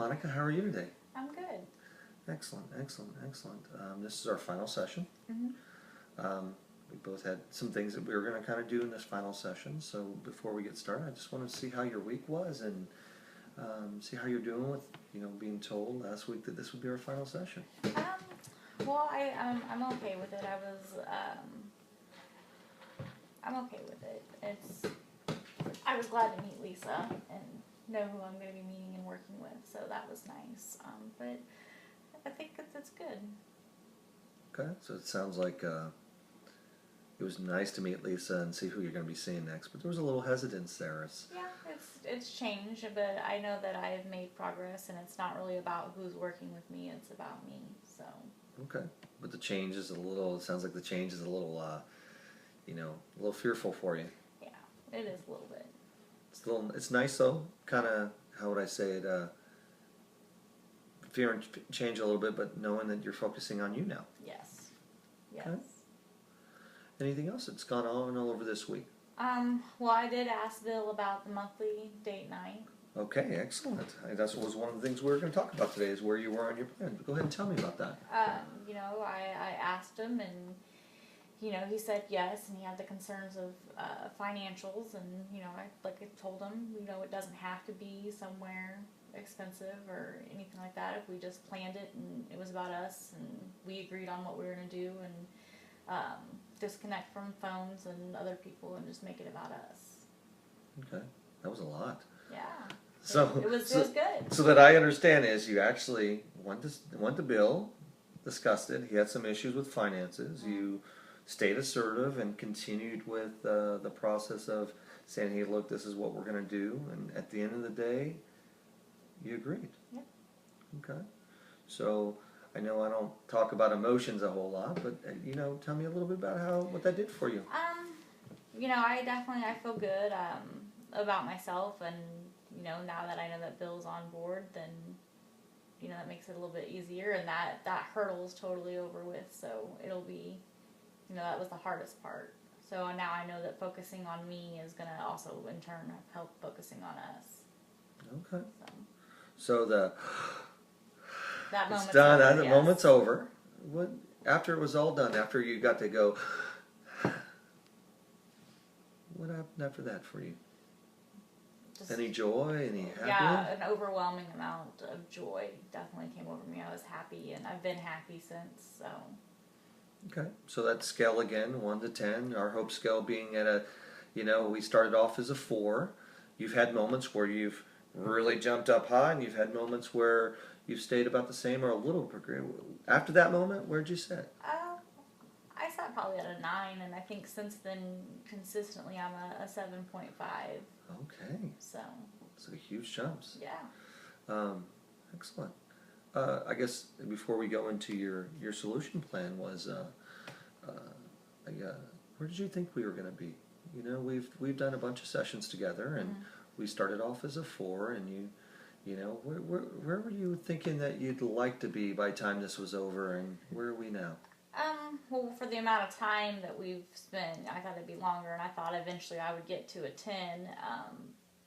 Monica. How are you today? I'm good. Excellent, excellent, excellent. This is our final session. We both had some things that we were going to kind of do in this final session. So before we get started, I just want to see how your week was and see how you're doing with, being told last week that this would be our final session. Well, I'm okay with it. I'm okay with it. I was glad to meet Lisa and know who I'm going to be meeting and working with, so that was nice. But I think it's good. Okay, so it sounds like it was nice to meet Lisa and see who you're going to be seeing next, but there was a little hesitance there. Yeah, it's changed, but I know that I have made progress, and it's not really about who's working with me, it's about me, so. Okay, but the change is it sounds like the change is a little, a little fearful for you. Yeah, it is a little bit. It's nice though, kind of, how would I say it, fear and change a little bit, but knowing that you're focusing on you now. Yes. Okay. Anything else that's gone on all over this week? Well, I did ask Bill about the monthly date night. Okay, excellent. That was one of the things we were going to talk about today, is where you were on your plan. Go ahead and tell me about that. I asked him, and he said yes, and he had the concerns of financials, and I told him, it doesn't have to be somewhere expensive or anything like that. If we just planned it and it was about us, and we agreed on what we were going to do, and disconnect from phones and other people and just make it about us. Okay, that was a lot. Yeah. So it was good. So that I understand is you actually went to Bill, discussed it. He had some issues with finances. Mm-hmm. You stayed assertive and continued with the process of saying, "Hey, look, this is what we're going to do." And at the end of the day, you agreed. Yep. Okay. So I know I don't talk about emotions a whole lot, but tell me a little bit about what that did for you. I feel good about myself, and now that I know that Bill's on board, then that makes it a little bit easier, and that hurdle is totally over with. So it'll be, that was the hardest part. So now I know that focusing on me is going to also in turn help focusing on us. Okay. So that moment's done. Over, the moment's over. What after it was all done? After you got to go, what happened after that for you? Just, any joy? Any happiness? Yeah, an overwhelming amount of joy definitely came over me. I was happy, and I've been happy since. So. Okay, so that scale again, 1 to 10. Our hope scale being at we started off as a 4. You've had moments where you've really jumped up high, and you've had moments where you've stayed about the same or a little progress. After that moment, where'd you sit? I sat probably at a 9, and I think since then, consistently, I'm a 7.5. Okay. So huge jumps. Yeah. Excellent. I guess before we go into your solution plan was, where did you think we were going to be? We've done a bunch of sessions together, and we started off as a 4, and where were you thinking that you'd like to be by the time this was over, and where are we now? Well, for the amount of time that we've spent, I thought it'd be longer, and I thought eventually I would get to a 10.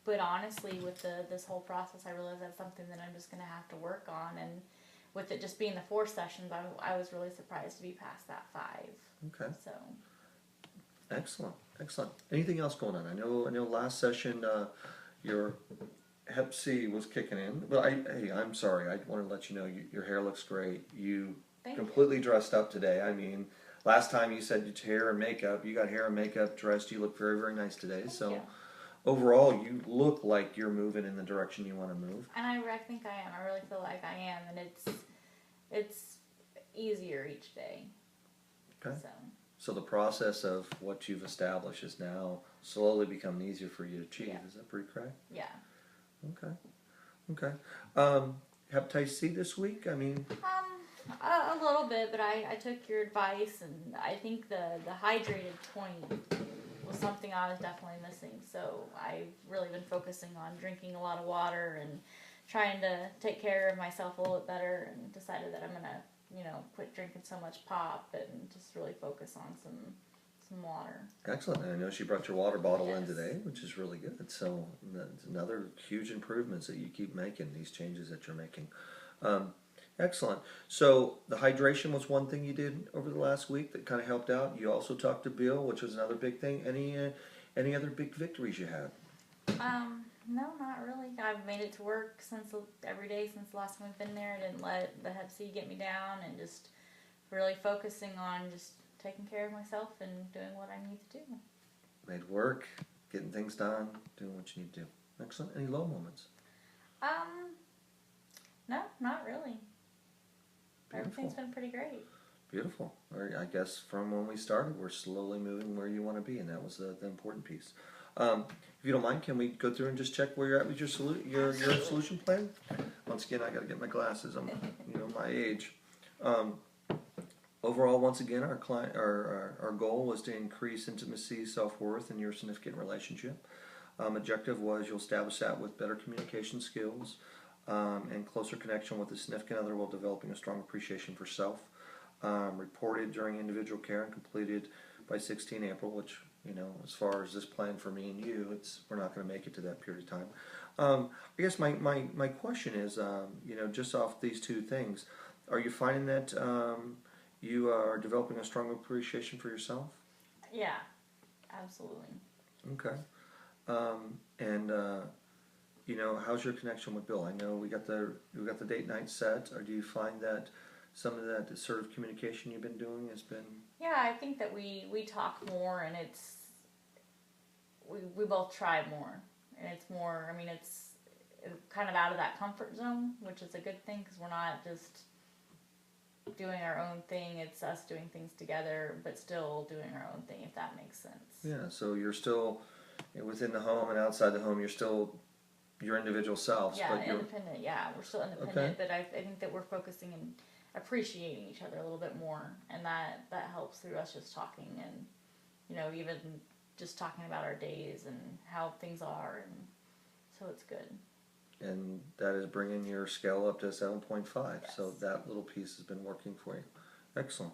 But honestly, with this whole process, I realized that's something that I'm just going to have to work on. And with it just being the 4 sessions, I was really surprised to be past that 5. Okay. So. Excellent, excellent. Anything else going on? I know. Last session, your Hep C was kicking in. But I'm sorry. I want to let you know your hair looks great. You completely dressed up today. I mean, last time you said hair and makeup. You got hair and makeup dressed. You look very, very nice today. Thank you. Overall, you look like you're moving in the direction you want to move. And I think I am. I really feel like I am, and it's easier each day. Okay. So the process of what you've established is now slowly becoming easier for you to achieve. Yeah. Is that pretty correct? Yeah. Okay. Hepatitis C this week? I mean. A little bit, but I took your advice, and I think the hydrated 20 was something I was definitely missing. So I've really been focusing on drinking a lot of water and trying to take care of myself a little bit better, and decided that I'm gonna quit drinking so much pop and just really focus on some some water. Excellent. And I know she brought your water bottle in Yes. today, which is really good. So that's another huge improvements that you keep making, these changes that you're making. Um, excellent. So the hydration was one thing you did over the last week that kind of helped out. You also talked to Bill, which was another big thing. Any other big victories you had? No, not really. I've made it to work every day since the last time we've been there. I didn't let the Hep C get me down, and just really focusing on just taking care of myself and doing what I need to do. Made work, getting things done, doing what you need to do. Excellent. Any low moments? No, not really. Beautiful. Everything's been pretty great. Beautiful. Or I guess from when we started, we're slowly moving where you want to be, and that was the important piece. If you don't mind, can we go through and just check where you're at with your solution plan? Once again, I got to get my glasses. I'm my age. Overall, once again, our goal was to increase intimacy, self-worth, and your significant relationship. Objective was you'll establish that with better communication skills and closer connection with the significant other while developing a strong appreciation for self. Reported during individual care and completed by 16 April, which, as far as this plan for me and you, we're not going to make it to that period of time. I guess my question is, just off these two things, are you finding that you are developing a strong appreciation for yourself? Yeah, absolutely. Okay. How's your connection with Bill? I know we got the date night set. Or do you find that some of that sort of communication you've been doing has been? Yeah, I think that we talk more, and we both try more, and it's more. I mean, it's kind of out of that comfort zone, which is a good thing because we're not just doing our own thing. It's us doing things together, but still doing our own thing, if that makes sense. Yeah. So you're still within the home and outside the home. You're still your individual selves. Yeah, but independent. Yeah, we're still independent, but I think that we're focusing and appreciating each other a little bit more, and that helps through us just talking and even just talking about our days and how things are, and so it's good. And that is bringing your scale up to 7.5. Yes. So that little piece has been working for you. Excellent.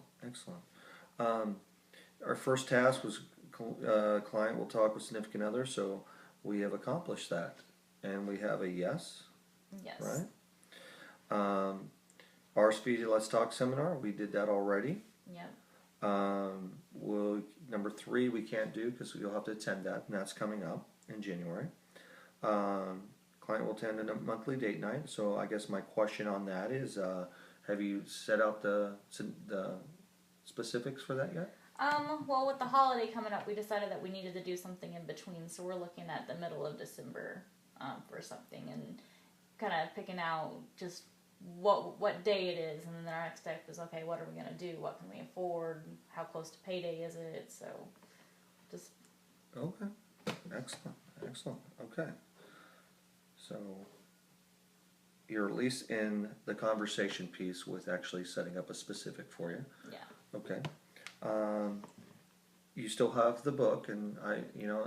Our first task was client will talk with significant other, so we have accomplished that, and we have a yes. Yes. Right. RSVP Let's Talk seminar, we did that already. Yep. Number 3 we can't do because you'll have to attend that, and that's coming up in January. Client will attend a monthly date night. So I guess my question on that is, have you set out the specifics for that yet? Well, with the holiday coming up, we decided that we needed to do something in between. So we're looking at the middle of December for something, and kind of picking out just what day it is, and then our next step is, okay, what are we going to do? What can we afford? How close to payday is it? So just... Okay. Excellent. Okay. So you're at least in the conversation piece with actually setting up a specific for you. Yeah. Okay. You still have the book, and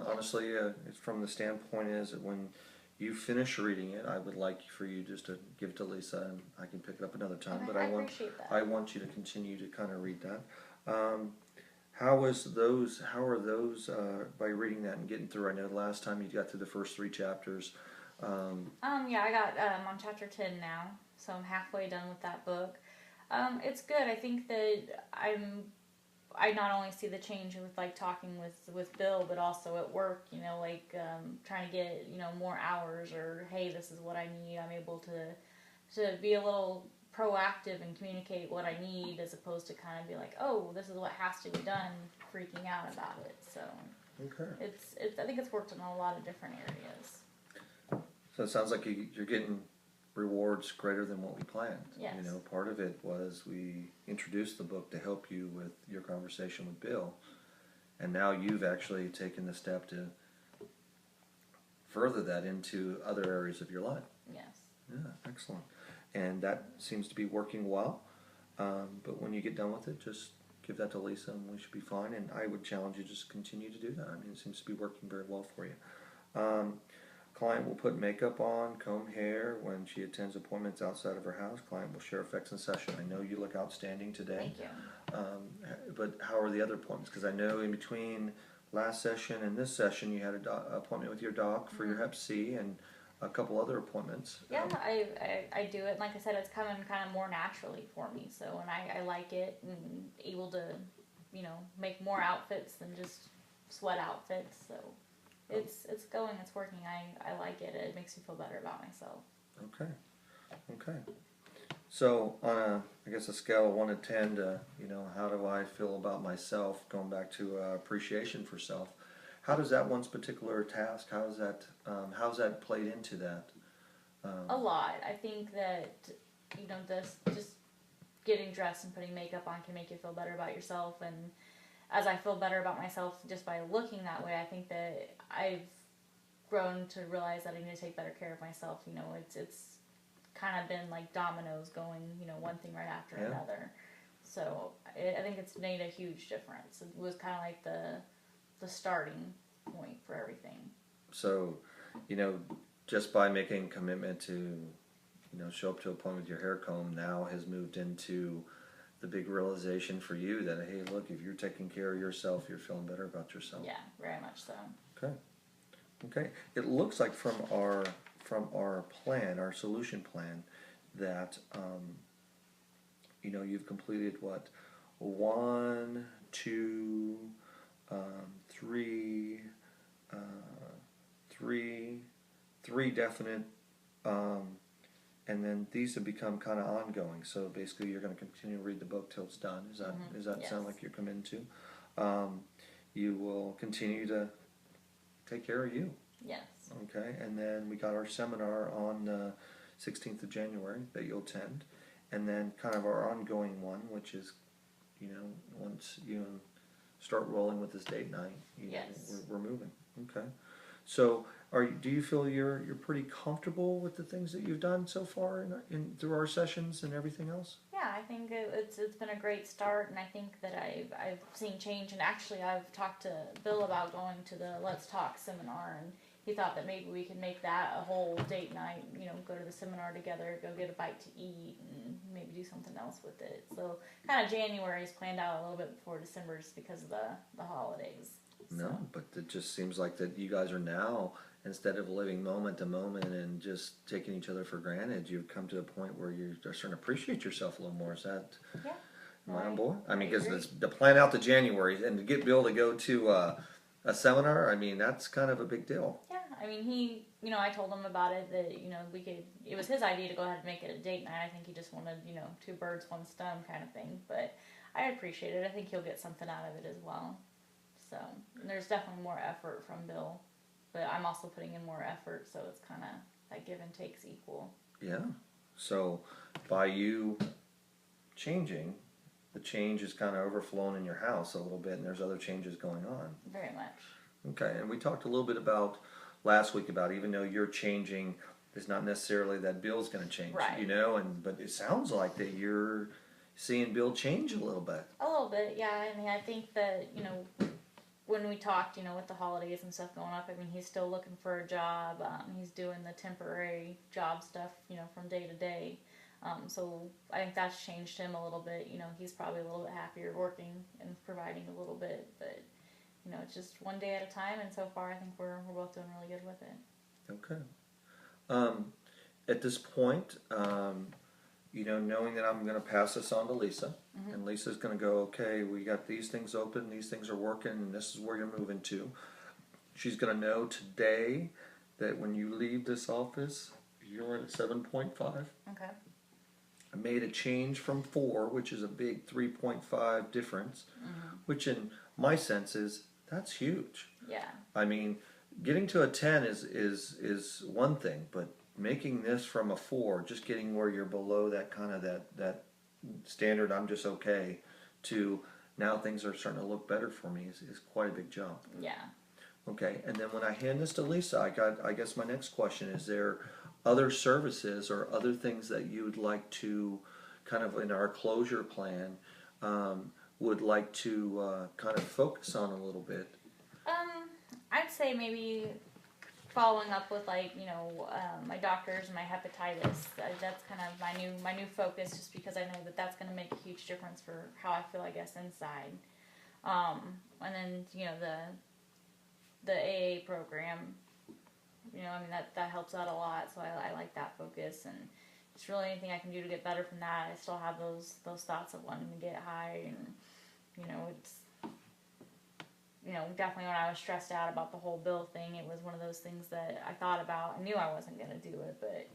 honestly, it's from the standpoint is that when you finish reading it, I would like for you just to give it to Lisa, and I can pick it up another time. Okay, but I appreciate that. I want you to continue to kind of read that. How are those by reading that and getting through? I know the last time you got through the first 3 chapters. Yeah, I got on chapter 10 now, so I'm halfway done with that book. It's good. I think that I not only see the change with like talking with Bill, but also at work, trying to get, more hours, or hey, this is what I need. I'm able to be a little proactive and communicate what I need, as opposed to kind of be like, oh, this is what has to be done, freaking out about it. So Okay. I think it's worked in a lot of different areas. So it sounds like you're getting rewards greater than what we planned. Yes. Part of it was we introduced the book to help you with your conversation with Bill, and now you've actually taken the step to further that into other areas of your life. Yes. Yeah, excellent. And that seems to be working well. But when you get done with it, just give that to Lisa, and we should be fine. And I would challenge you to just continue to do that. I mean, it seems to be working very well for you. Client will put makeup on, comb hair when she attends appointments outside of her house. Client will share effects in session. I know you look outstanding today. Thank you. But how are the other appointments? Because I know in between last session and this session, you had an appointment with your doc for your Hep C and a couple other appointments. Yeah, I do it. Like I said, it's coming kind of more naturally for me. So, and I like it and able to, make more outfits than just sweat outfits. So, it's going, it's working. I like it. It makes me feel better about myself. Okay. Okay. So on a scale of 1 to 10 to, how do I feel about myself, going back to appreciation for self, how does that one's particular task, how's that played into that? A lot. I think that, this just getting dressed and putting makeup on can make you feel better about yourself. And as I feel better about myself just by looking that way, I think that I've grown to realize that I need to take better care of myself. It's kind of been like dominoes going, one thing right after another. So I think it's made a huge difference. It was kind of like the starting point for everything. So, just by making commitment to, show up to a appointment with your hair comb now has moved into the big realization for you that, hey, look, if you're taking care of yourself, you're feeling better about yourself. Yeah, very much so. Okay. Okay. It looks like from our plan, our solution plan, that you've completed what, 1, 2, 3, 3 definite, and then these have become kind of ongoing. So basically, you're going to continue to read the book till it's done. Does that Yes. sound like you're committed to? You will continue to take care of you. Yes. Okay, and then we got our seminar on 16th of January that you'll attend, and then kind of our ongoing one, which is, once you start rolling with this date night, Yes. we're moving. Okay, so do you feel you're pretty comfortable with the things that you've done so far in through our sessions and everything else? Yeah, I think it's been a great start, and I think that I've seen change. And actually, I've talked to Bill about going to the Let's Talk seminar, and he thought that maybe we could make that a whole date night. Go to the seminar together, go get a bite to eat, and maybe do something else with it. So, kind of January is planned out a little bit before December, just because of the holidays. No, but it just seems like that you guys are now, instead of living moment to moment and just taking each other for granted, you've come to a point where you're starting to appreciate yourself a little more. Is that, Yeah. am I on board? I mean, I agree. because to plan out to January and to get Bill to go to a seminar, I mean, that's kind of a big deal. Yeah, I mean, he, I told him about it, that, it was his idea to go ahead and make it a date night. I think he just wanted, 2 birds, 1 stone kind of thing. But I appreciate it. I think he'll get something out of it as well. So, and there's definitely more effort from Bill. But I'm also putting in more effort, so it's kind of that give and take's equal. Yeah. So by you changing, the change is kind of overflowing in your house a little bit, and there's other changes going on. Very much. Okay, and we talked a little bit about last week about even though you're changing, it's not necessarily that Bill's going to change, Right. but it sounds like that you're seeing Bill change a little bit. A little bit, yeah. I mean, I think that, when we talked, with the holidays and stuff going up, I mean, he's still looking for a job. He's doing the temporary job stuff, from day to day. So I think that's changed him a little bit. He's probably a little bit happier working and providing a little bit, but it's just one day at a time. And so far, I think we're both doing really good with it. Okay. At this point, knowing that I'm going to pass this on to Lisa, and Lisa's going to go, okay, we got these things open, these things are working, and this is where you're moving to. She's going to know today that when you leave this office, you're at 7.5. Okay. I made a change from 4, which is a big 3.5 difference, which in my sense is, that's huge. Yeah. I mean, getting to a 10 is one thing, but making this from a 4, just getting where you're below that kind of that standard, I'm just okay, to now things are starting to look better for me is quite a big jump. Yeah. Okay, and then when I hand this to Lisa, I guess my next question is there other services or other things that you would like to kind of in our closure plan would like to kind of focus on a little bit? I'd say maybe following up with like my doctors and my hepatitis. That's kind of my new focus, just because I know that that's going to make a huge difference for how I feel, I guess, inside. And then the AA program, I mean that helps out a lot. So I like that focus, and just really anything I can do to get better from that. I still have those thoughts of wanting to get high, and it's. Definitely when I was stressed out about the whole bill thing, it was one of those things that I thought about. I knew I wasn't going to do it, but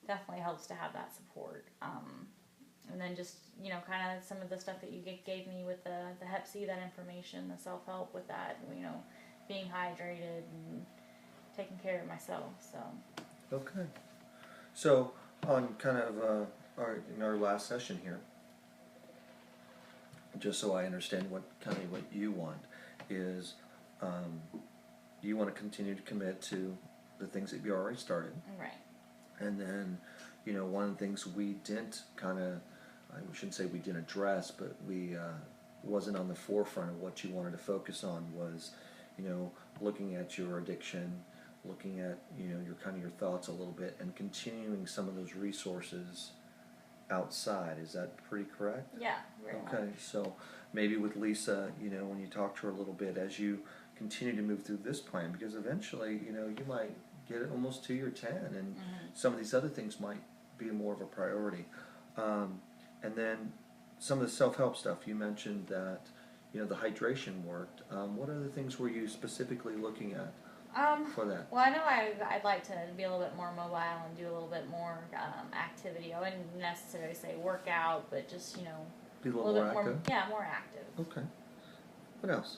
definitely helps to have that support. And then just, kind of some of the stuff that you gave me with the Hep C, that information, the self-help with that, being hydrated and taking care of myself, so. Okay. So, on kind of in our last session here, just so I understand what you want, is you want to continue to commit to the things that you already started. Right. And then, one of the things we didn't I shouldn't say we didn't address, but we wasn't on the forefront of what you wanted to focus on was, looking at your addiction, looking at, your thoughts a little bit, and continuing some of those resources outside. Is that pretty correct? Yeah, very Okay, much. so maybe with Lisa, when you talk to her a little bit as you continue to move through this plan, because eventually, you might get it almost to your 10, and some of these other things might be more of a priority. And then some of the self-help stuff, you mentioned that, the hydration worked. What other things were you specifically looking at for that? Well, I know I'd like to be a little bit more mobile and do a little bit more activity. I wouldn't necessarily say workout, but just, Be a a little little more bit active? more, yeah, more active. Okay. What else?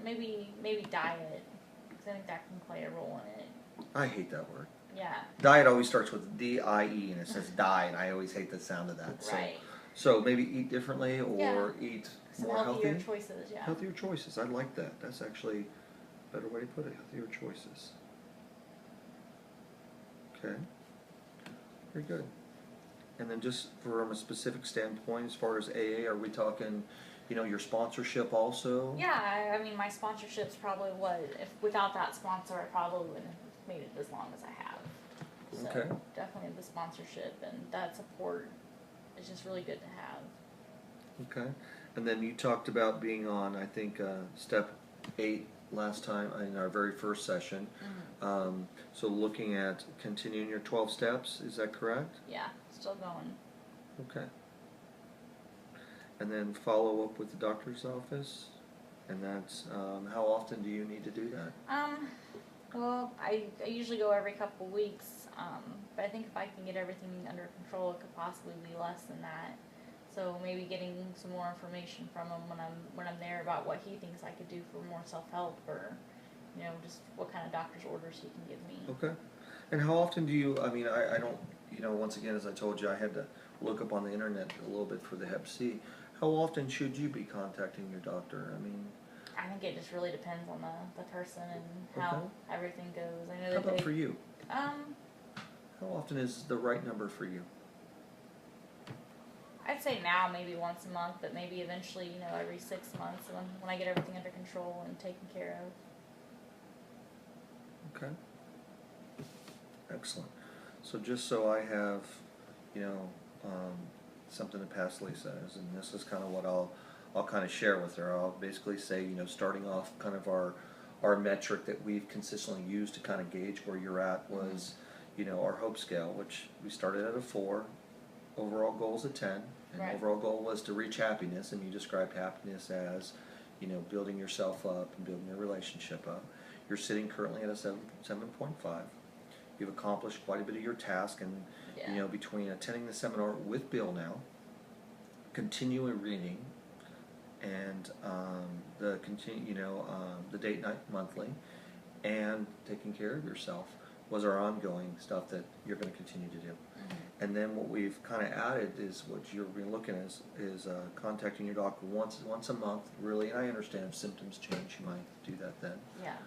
Maybe diet, because I think that can play a role in it. I hate that word. Yeah. Diet always starts with D-I-E, and it says die, and I always hate the sound of that. Right. So maybe eat differently, or eat Some more healthier healthy? choices, yeah. Healthier choices. I like that. That's actually a better way to put it. Healthier choices. Okay. Very good. And then just from a specific standpoint, as far as AA, are we talking, your sponsorship also? Yeah, I mean, my sponsorship's probably if without that sponsor, I probably wouldn't have made it as long as I have. So Okay. definitely the sponsorship and that support is just really good to have. Okay. And then you talked about being on, I think, step 8 last time in our very first session. So looking at continuing your 12 steps, is that correct? Yeah, still going. Okay. And then follow up with the doctor's office, and that's how often do you need to do that? Well, I usually go every couple weeks, but I think if I can get everything under control, it could possibly be less than that. So maybe getting some more information from him when I'm there about what he thinks I could do for more self-help, or just what kind of doctor's orders he can give me. Okay. And how often do you? I mean, I don't. Once again, as I told you, I had to look up on the internet a little bit for the Hep C. How often should you be contacting your doctor? I mean, I think it just really depends on the person and how everything goes. I know how that about for you? How often is the right number for you? I'd say now maybe once a month, but maybe eventually, every 6 months when I get everything under control and taken care of. Okay. Excellent. So just so I have, something to pass Lisa as, and this is kind of what I'll kind of share with her. I'll basically say, starting off kind of our metric that we've consistently used to kind of gauge where you're at was, our hope scale, which we started at a 4, overall goal is a 10, and Right. overall goal was to reach happiness, and you described happiness as, building yourself up and building your relationship up. You're sitting currently at a 7.5. You've accomplished quite a bit of your task, and Yeah. between attending the seminar with Bill now, continuing reading, and the date night monthly, and taking care of yourself was our ongoing stuff that you're going to continue to do. And then what we've kind of added is what you're looking at is contacting your doctor once a month, really. And I understand if symptoms change, you might do that then. Yeah.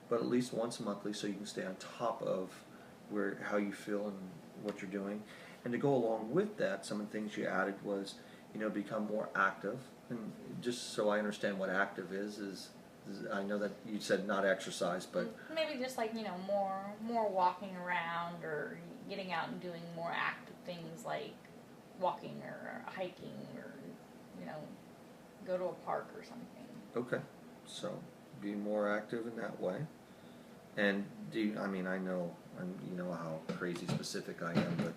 But at least once a monthly, so you can stay on top of how you feel and what you're doing. And to go along with that, some of the things you added was, become more active. And just so I understand what active is I know that you said not exercise, but maybe just like, you know, more walking around or getting out and doing more active things like walking or hiking or, you know, go to a park or something. okay. So be more active in that way. And do you, I mean, I know, you know how crazy specific I am, but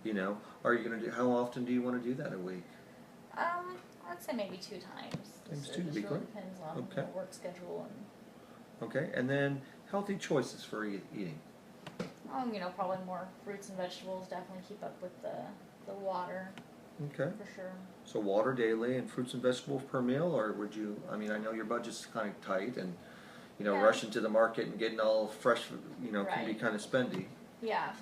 you know, are you gonna do? How often do you want to do that a week? I'd say maybe 2 times. Times It 2 would just be really great. depends on Okay. the work schedule and Okay, and then healthy choices for eating. you know, probably more fruits and vegetables. Definitely keep up with the water Okay. for sure. So water daily and fruits and vegetables per meal, or would you? I mean, I know your budget's kind of tight, and you know, Yeah. rushing to the market and getting all fresh, you know, can be Right. kind of spendy. Yeah.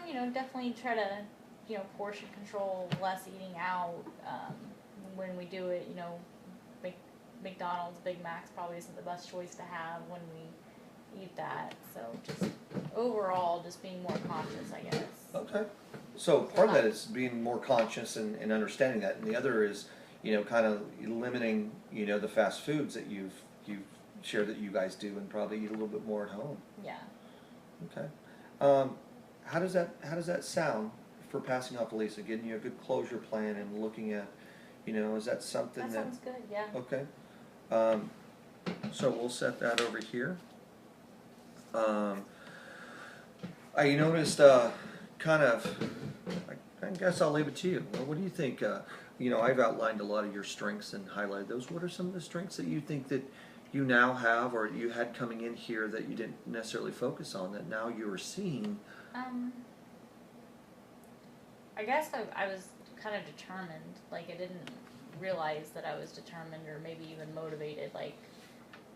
You know, definitely try to, you know, portion control, less eating out. When we do it, you know, McDonald's, Big Mac's probably isn't the best choice to have when we eat that. So just overall, just being more conscious, I guess. Okay. So part of that is being more conscious and understanding that, and the other is, you know, kind of limiting, you know, the fast foods that you've shared that you guys do, and probably eat a little bit more at home. Yeah. Okay. How does that sound for passing off Lisa? Getting you a good closure plan and looking at, you know, is that something That sounds good. Yeah. Okay. So we'll set that over here. I noticed, kind of, I guess I'll leave it to you. What do you think? You know, I've outlined a lot of your strengths and highlighted those. What are some of the strengths that you think that you now have, or you had coming in here that you didn't necessarily focus on, that now you are seeing? I guess I was kind of determined. Like I didn't realize that I was determined or maybe even motivated. Like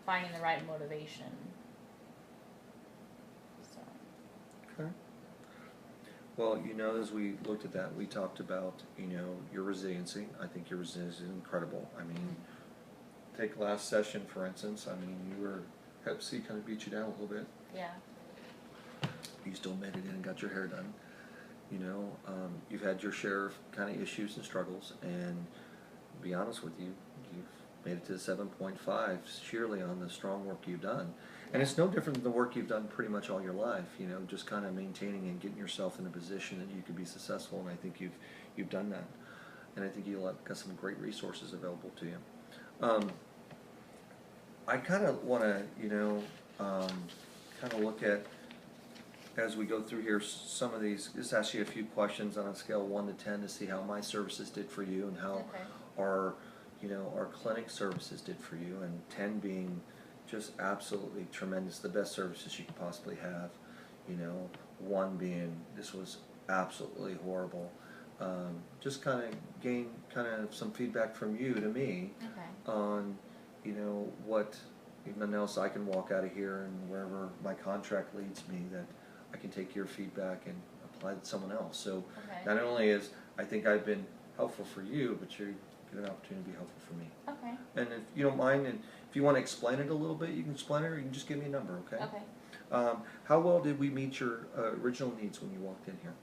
finding the right motivation. So. Okay. Well, you know, as we looked at that, we talked about, you know, your resiliency. I think your resiliency is incredible. I mean, take last session, for instance. I mean, you were, Hep C kind of beat you down a little bit. Yeah. You still made it in and got your hair done. You know, you've had your share of kind of issues and struggles, and to be honest with you, you've made it to 7.5 sheerly on the strong work you've done. And it's no different than the work you've done pretty much all your life, you know, just kind of maintaining and getting yourself in a position that you could be successful, and I think you've done that. And I think you've got some great resources available to you. I kind of want to, you know, kind of look at, as we go through here, some of these, just ask you a few questions on a scale of 1 to 10 to see how my services did for you and how Okay. our, you know, our clinic services did for you, and 10 being just absolutely tremendous, the best services you could possibly have, you know, 1 being this was absolutely horrible. Just kind of gain kind of some feedback from you to me Okay. on, you know, what, even else I can walk out of here and wherever my contract leads me, that I can take your feedback and apply it to someone else. So Okay. not only is I think I've been helpful for you, but you get an opportunity to be helpful for me. Okay. And if you don't mind, and if you want to explain it a little bit, you can explain it, or you can just give me a number, okay? Okay. How well did we meet your original needs when you walked in here?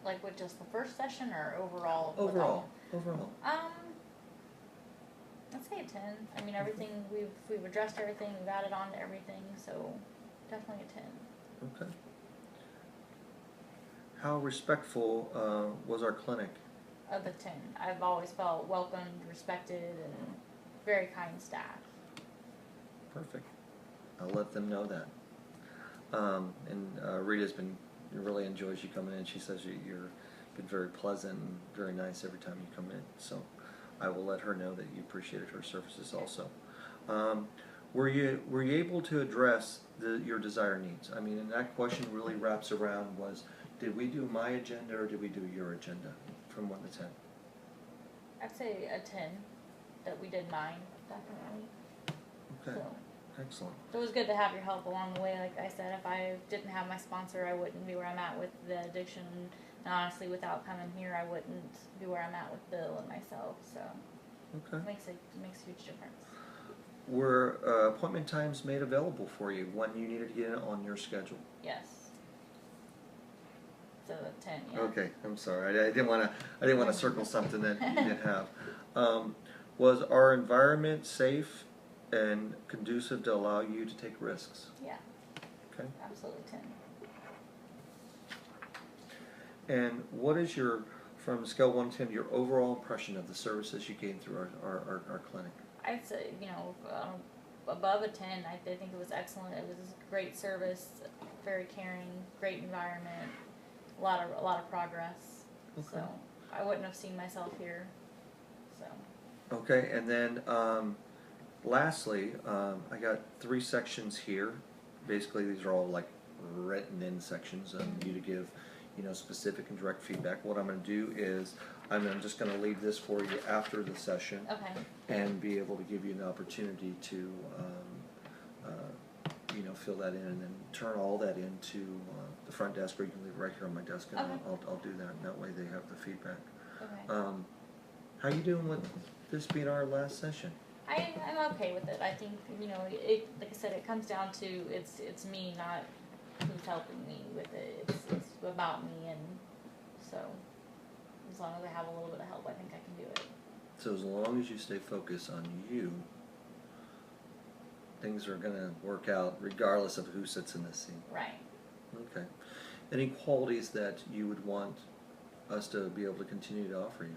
Like with just the first session or overall? with Overall. all? I'd say a 10. I mean, everything we've addressed everything, we've added on to everything, so definitely a 10. Okay. How respectful was our clinic? Of the 10, I've always felt welcomed, respected, and very kind staff. Perfect. I'll let them know that. And Rita's really enjoys you coming in. She says you're been very pleasant and very nice every time you come in. So I will let her know that you appreciated her services also. Were you able to address your desired needs? I mean, and that question really wraps around was, did we do my agenda or did we do your agenda from 1 to 10? I'd say a 10, that we did mine, definitely. Okay, So excellent. it was good to have your help along the way. Like I said, if I didn't have my sponsor, I wouldn't be where I'm at with the addiction. And honestly, without coming here, I wouldn't be where I'm at with Bill and myself. So Okay. it makes a huge difference. Were appointment times made available for you when you needed to get in on your schedule? Yes. So a 10, yeah. Okay, I'm sorry. I didn't want to circle something that you didn't have. Was our environment safe and conducive to allow you to take risks? Yeah, Okay. absolutely 10. And what is your, from scale 1 to 10, your overall impression of the services you gained through our clinic? I'd say, above a 10. I think it was excellent. It was great service, very caring, great environment, a lot of progress. Okay. So I wouldn't have seen myself here. So Okay, and then lastly, I got 3 sections here. Basically, these are all like written in sections you to give, specific and direct feedback. What I'm going to do is I'm just going to leave this for you after the session, okay, and be able to give you an opportunity to, fill that in, and then turn all that into the front desk, or you can leave it right here on my desk, and Okay. I'll do that. And that way they have the feedback. okay. How you doing with this being our last session? I'm okay with it. I think like I said, it comes down to it's me, not who's helping me with it. It's about me, and so as long as I have a little bit of help, I think I can do it. So as long as you stay focused on you, things are gonna work out regardless of who sits in this seat. Right. Okay. Any qualities that you would want us to be able to continue to offer you?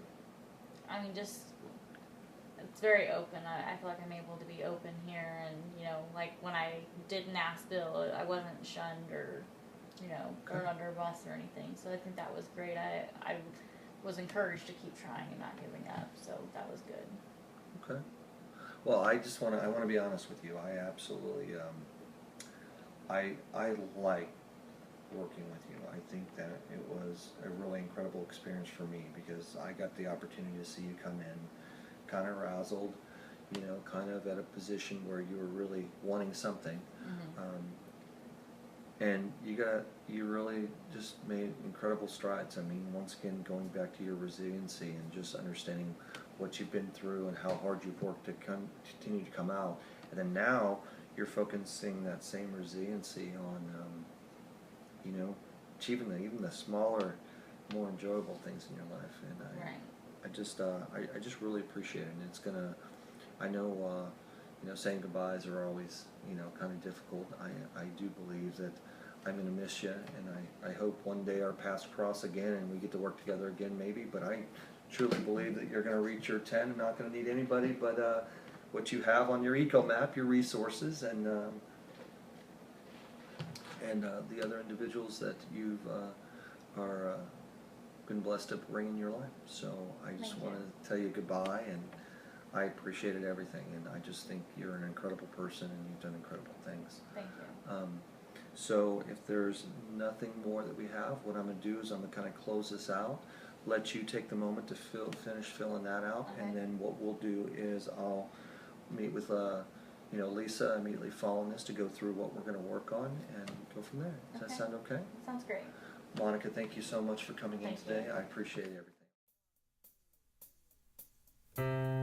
I mean, just it's very open. I feel like I'm able to be open here, and like when I didn't ask Bill, I wasn't shunned or thrown under a bus or anything. So I think that was great. I was encouraged to keep trying and not giving up. So that was good. Okay. Well, I want to be honest with you. I absolutely I like working with you. I think that it was a really incredible experience for me, because I got the opportunity to see you come in kind of razzled, kind of at a position where you were really wanting something. And you really just made incredible strides. I mean, once again, going back to your resiliency and just understanding what you've been through and how hard you've worked to continue to come out. And then now you're focusing that same resiliency on, achieving even the smaller, more enjoyable things in your life. And Right. I just really appreciate it. And it's gonna, I know, saying goodbyes are always, kind of difficult. I do believe that I'm gonna miss you, and I hope one day our paths cross again and we get to work together again, maybe. But I truly believe that you're gonna reach your 10 and not gonna need anybody but what you have on your eco map, your resources, and the other individuals that you've are been blessed to bring in your life. So I just Thank you. want to tell you goodbye, and I appreciated everything, and I just think you're an incredible person, and you've done incredible things. Thank you. So if there's nothing more that we have, what I'm going to do is I'm going to kind of close this out, let you take the moment to finish filling that out, Okay. and then what we'll do is I'll meet with Lisa immediately following this to go through what we're going to work on and go from there. Does that Okay. sound okay? Sounds great. Monica, thank you so much for coming in Thank today. you. I appreciate everything.